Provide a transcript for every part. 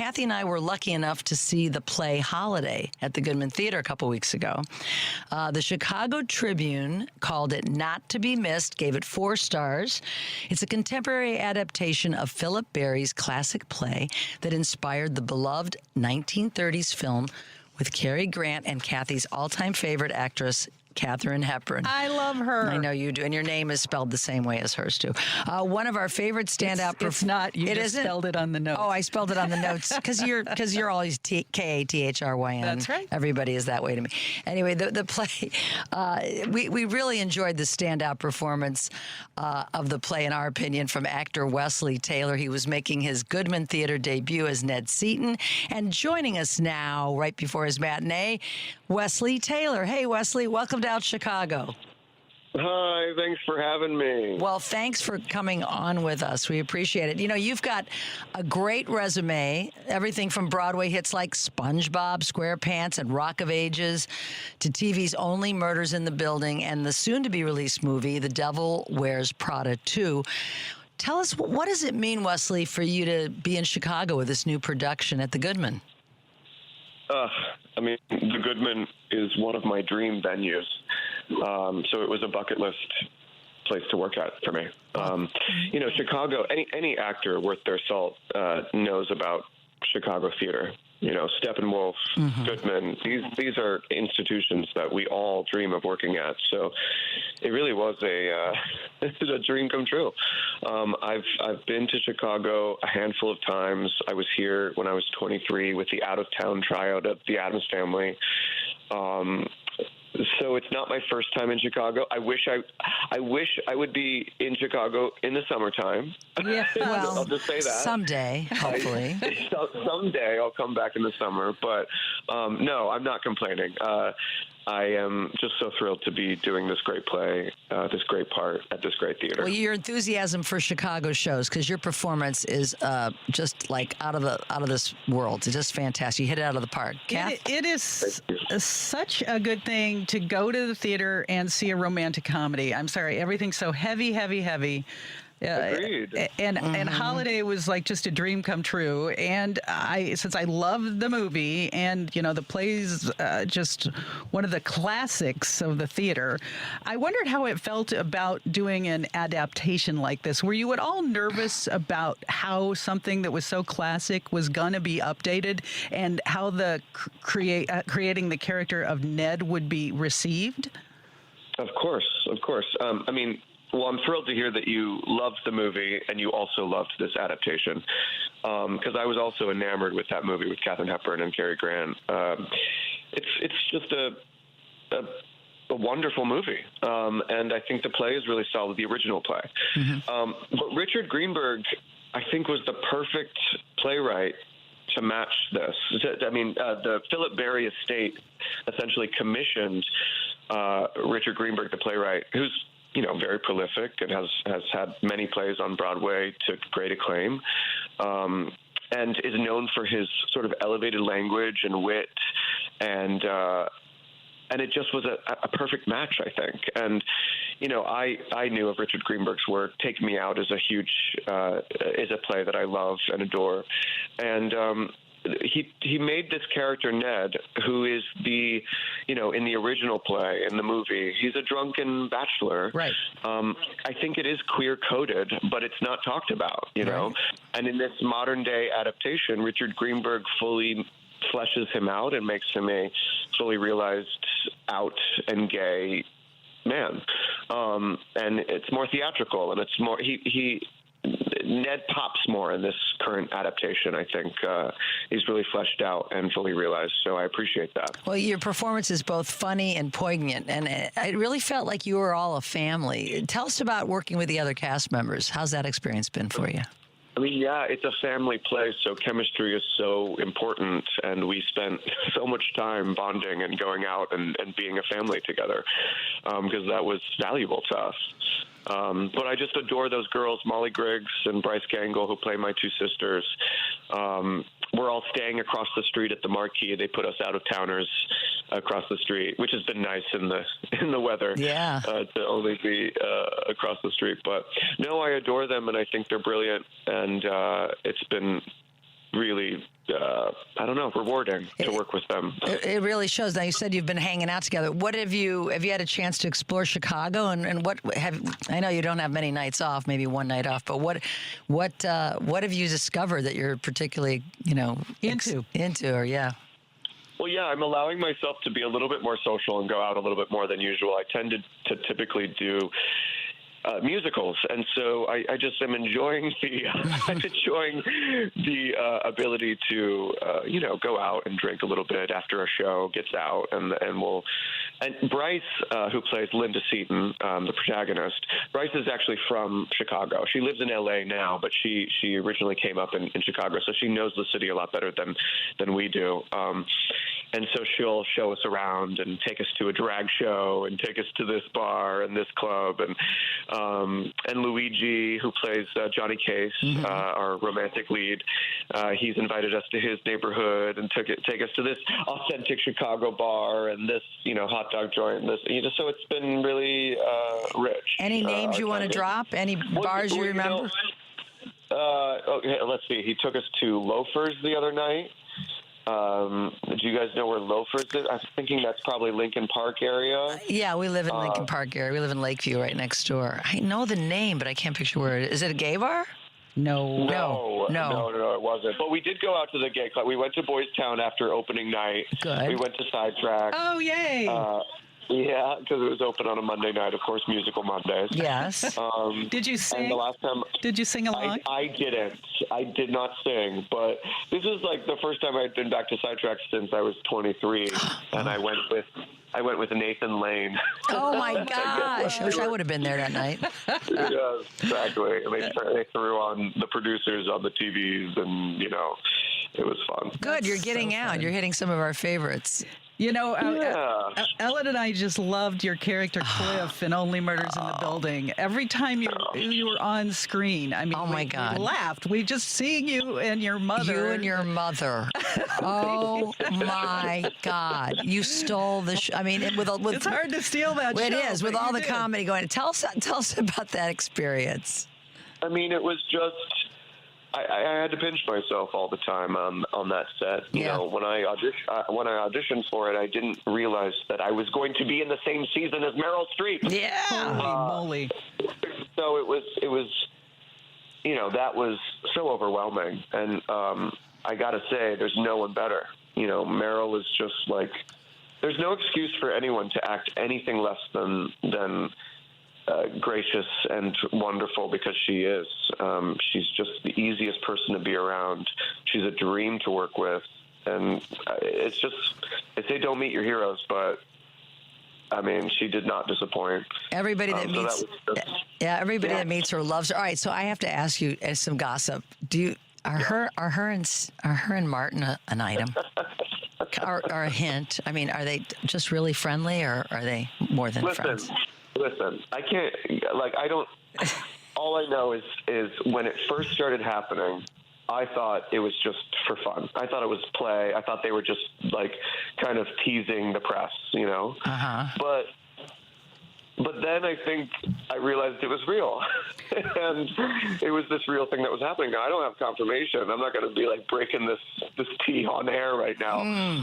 Kathy and I were lucky enough to see the play Holiday at the Goodman Theater a couple weeks ago. The Chicago Tribune called it not to be missed, gave it 4 stars. It's a contemporary adaptation of Philip Barry's classic play that inspired the beloved 1930s film with Cary Grant and Kathy's all-time favorite actress, Katharine Hepburn. I love her. I know you do, and your name is spelled the same way as hers too. One of our favorite standout. It's not. You just spelled it on the notes. Oh, I spelled it on the notes because you're always Kathryn. That's right. Everybody is that way to me. Anyway, the play. We really enjoyed the standout performance of the play, in our opinion, from actor Wesley Taylor. He was making his Goodman Theater debut as Ned Seaton, and joining us now, right before his matinee, Wesley Taylor. Hey, Wesley, welcome to Out Chicago. Hi, thanks for having me. Well, thanks for coming on with us. We appreciate it. You know, you've got a great resume, everything from Broadway hits like SpongeBob SquarePants and Rock of Ages to TV's Only Murders in the Building and the soon-to-be-released movie, The Devil Wears Prada 2. Tell us, what does it mean, Wesley, for you to be in Chicago with this new production at the Goodman? I mean, the Goodman is one of my dream venues. So it was a bucket list place to work at for me. You know, Chicago, any actor worth their salt knows about Chicago theater. You know, Steppenwolf, Goodman, these are institutions that we all dream of working at. So it really was a dream come true. I've been to Chicago a handful of times. I was here when I was 23 with the out-of-town tryout of the Addams Family. So it's not my first time in Chicago. I wish I would be in Chicago in the summertime. Yeah, well, I'll just say that. Someday, hopefully. Someday I'll come back in the summer. But no, I'm not complaining. I am just so thrilled to be doing this great play, this great part at this great theater. Well, your enthusiasm for Chicago shows, because your performance is just like out of this world. It's just fantastic. You hit it out of the park. It is such a good thing to go to the theater and see a romantic comedy. I'm sorry, everything's so heavy. Agreed. And Holiday was like just a dream come true. And since I love the movie, and you know the play's just one of the classics of the theater, I wondered how it felt about doing an adaptation like this. Were you at all nervous about how something that was so classic was going to be updated, and how the creating the character of Ned would be received? Of course. I mean, well, I'm thrilled to hear that you loved the movie and you also loved this adaptation, because I was also enamored with that movie with Katharine Hepburn and Cary Grant. It's just a wonderful movie, and I think the play is really solid, the original play. But Richard Greenberg, I think, was the perfect playwright to match this. I mean, the Philip Barry estate essentially commissioned Richard Greenberg, the playwright, who's very prolific and has had many plays on Broadway to great acclaim, and is known for his sort of elevated language and wit, and it just was a perfect match, I think. And I knew of Richard Greenberg's work. Take Me Out is a play that I love and adore, and he made this character Ned, who is in the original play, in the movie, he's a drunken bachelor. Right. I think it is queer coded, but it's not talked about, know. And in this modern day adaptation, Richard Greenberg fully fleshes him out and makes him a fully realized out and gay man. And it's more theatrical, and it's more Ned pops more in this current adaptation, I think. He's really fleshed out and fully realized, so I appreciate that. Well, your performance is both funny and poignant, and it really felt like you were all a family. Tell us about working with the other cast members. How's that experience been for you? I mean, yeah, it's a family play, so chemistry is so important, and we spent so much time bonding and going out and being a family together, because that was valuable to us. But I just adore those girls, Molly Griggs and Bryce Gangle, who play my two sisters. We're all staying across the street at the Marquee. They put us out-of-towners across the street, which has been nice in the weather. Yeah. To only be across the street. But no, I adore them, and I think they're brilliant. And it's been really, I don't know, rewarding to work with them. It really shows. Now, you said you've been hanging out together. What have you had a chance to explore Chicago, and I know you don't have many nights off, maybe one night off, but what have you discovered that you're particularly, into, or yeah? Well, yeah, I'm allowing myself to be a little bit more social and go out a little bit more than usual. I tend to typically do musicals, and so I just am enjoying the ability to go out and drink a little bit after a show gets out, and Bryce, who plays Linda Seaton, the protagonist. Bryce is actually from Chicago. She lives in L.A. now, but she originally came up in Chicago, so she knows the city a lot better than we do. And so she'll show us around and take us to a drag show and take us to this bar and this club. And Luigi, who plays Johnny Case, our romantic lead, he's invited us to his neighborhood and take us to this authentic Chicago bar and this, hot dog joint. And this, so it's been really rich. Any names you want to drop? Any bars you remember? Okay, let's see. He took us to Loafers the other night. Do you guys know where Loafers is? I'm thinking that's probably Lincoln Park area. Yeah, we live in Lincoln Park area. We live in Lakeview, right next door. I know the name, but I can't picture where it is. Is it a gay bar? No, it wasn't. But we did go out to the gay club. We went to Boys Town after opening night. Good. We went to Sidetrack. Oh, yay! Yeah, because it was open on a Monday night, of course, Musical Mondays. Yes. Did you sing? And the last time, did you sing along? I didn't. I did not sing, but this was like the first time I'd been back to Sidetrack since I was 23, and I went with Nathan Lane. Oh my gosh! I wish I would have been there that night. Yeah, exactly. And they threw on the producers on the TVs, and it was fun. Good, you're getting out. Fun. You're hitting some of our favorites. Ellen and I just loved your character Cliff in Only Murders in the Building. Every time you were on screen, I mean, oh my God, we laughed. We just seeing you and your mother. You and your mother. Oh my God, you stole the. I mean, it's hard to steal that. It show, is with all the comedy going. Tell us about that experience. I mean, it was just. I had to pinch myself all the time on that set. You know, when I auditioned for it, I didn't realize that I was going to be in the same season as Meryl Streep. Yeah, holy moly! So it was, that was so overwhelming, and I got to say, there's no one better. Meryl is just like, there's no excuse for anyone to act anything less than gracious and wonderful, because she is. She's just the easiest person to be around. She's a dream to work with, and it's just, they say don't meet your heroes, but I mean, she did not disappoint. Everybody that meets, that meets her loves her. All right, so I have to ask you some gossip. Are her and Martin an item? or a hint? I mean, are they just really friendly, or are they more than friends? Listen, I can't, all I know is when it first started happening, I thought it was just for fun. I thought it was play. I thought they were just like kind of teasing the press, But then I think I realized it was real. And it was this real thing that was happening. Now, I don't have confirmation. I'm not going to be like breaking this tea on air right now.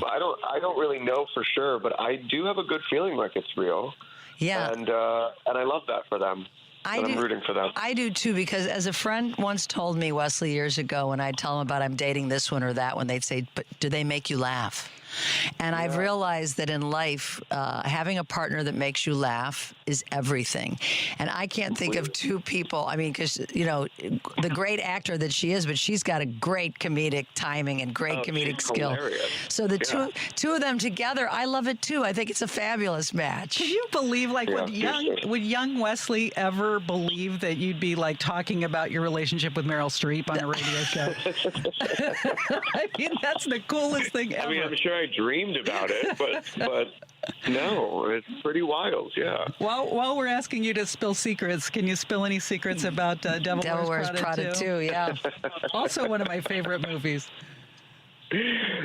But I don't really know for sure, but I do have a good feeling like it's real. Yeah. And I love that for them. I'm rooting for them. I do too, because as a friend once told me, Wesley, years ago, when I'd tell them about I'm dating this one or that one, they'd say, but do they make you laugh? And I've realized that in life, having a partner that makes you laugh is everything. And I can't think of two people. I mean, because, the great actor that she is, but she's got a great comedic timing and great comedic skill. Hilarious. So the two of them together, I love it too. I think it's a fabulous match. Can you believe, would young Wesley ever believe that you'd be like talking about your relationship with Meryl Streep on a radio show? I mean, that's the coolest thing ever. I mean, I'm sure I dreamed about it, but no, it's pretty wild, yeah. While we're asking you to spill secrets, can you spill any secrets about Devil Wears Prada 2? Yeah. Also one of my favorite movies.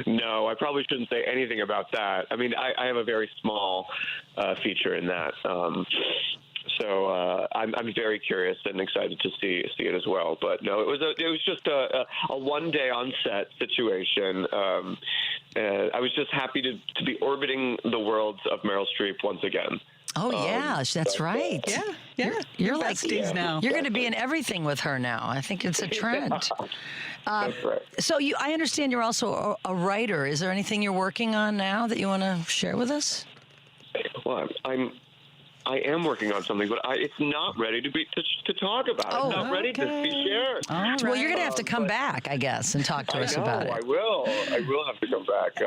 No, I probably shouldn't say anything about that. I mean, I have a very small feature in that. I'm very curious and excited to see it as well. But no, it was just a one day on set situation. I was just happy to be orbiting the worlds of Meryl Streep once again. Oh, yeah, that's right. Yeah. You're like besties now. You're going to be in everything with her now. I think it's a trend. That's right. So I understand you're also a writer. Is there anything you're working on now that you want to share with us? Well, I am working on something, but it's not ready to talk about. Oh, it's not ready to be shared. All right. Well, you're going to have to come back, I guess, and talk to us about it. I will have to come back.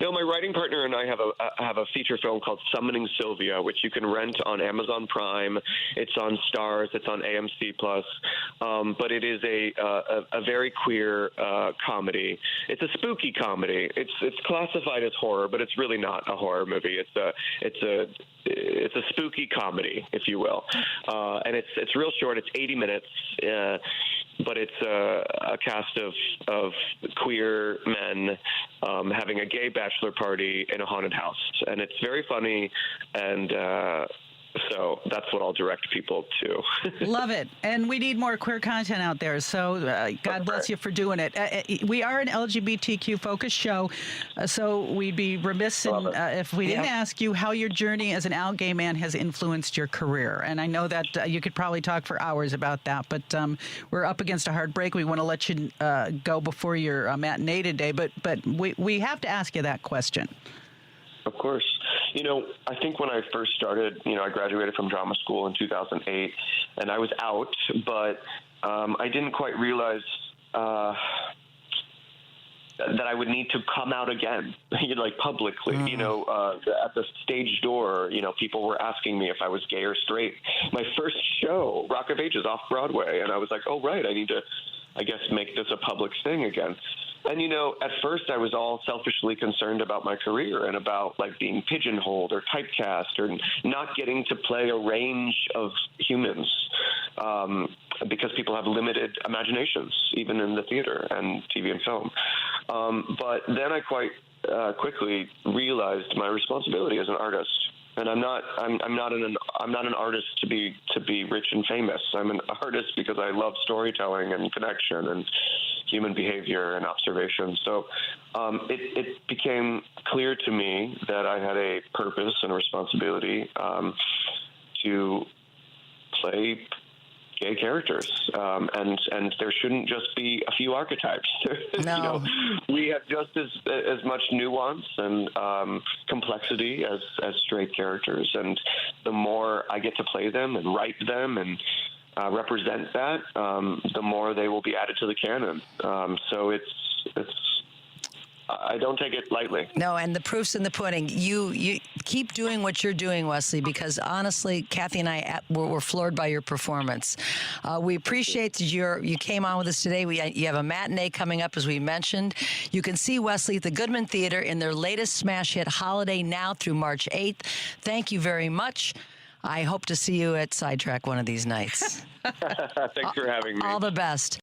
No, my writing partner and I have a feature film called Summoning Sylvia, which you can rent on Amazon Prime. It's on Starz. It's on AMC Plus. But it is a very queer comedy. It's a spooky comedy. It's classified as horror, but it's really not a horror movie. It's a spooky comedy, if you will, and it's real short. It's 80 minutes, but it's a cast of queer men having a gay bachelor party in a haunted house, and it's very funny, and so that's what I'll direct people to. Love it. And we need more queer content out there. So God bless you for doing it. We are an LGBTQ focused show, so we'd be remiss if we didn't ask you how your journey as an out gay man has influenced your career. And I know that you could probably talk for hours about that, but we're up against a hard break. We want to let you go before your matinee today, but we have to ask you that question. Of course. I think when I first started, I graduated from drama school in 2008, and I was out, but I didn't quite realize that I would need to come out again, like publicly. At the stage door, people were asking me if I was gay or straight. My first show, Rock of Ages, off Broadway, and I was like, oh, right, I need to, I guess, make this a public thing again. And, at first I was all selfishly concerned about my career and about being pigeonholed or typecast or not getting to play a range of humans because people have limited imaginations, even in the theater and TV and film. But then I quite quickly realized my responsibility as an artist. And I'm not an artist to be rich and famous. I'm an artist because I love storytelling and connection and human behavior and observation. So it became clear to me that I had a purpose and a responsibility to play gay characters, and there shouldn't just be a few archetypes. No. We have just as much nuance and complexity as straight characters, and the more I get to play them and write them and represent that, the more they will be added to the canon. So it's I don't take it lightly. No, and the proof's in the pudding. You keep doing what you're doing, Wesley, because honestly, Kathy and I were floored by your performance. We appreciate that you came on with us today. You have a matinee coming up, as we mentioned. You can see Wesley at the Goodman Theater in their latest smash hit, Holiday, now through March 8th. Thank you very much. I hope to see you at Sidetrack one of these nights. Thanks for having me. All the best.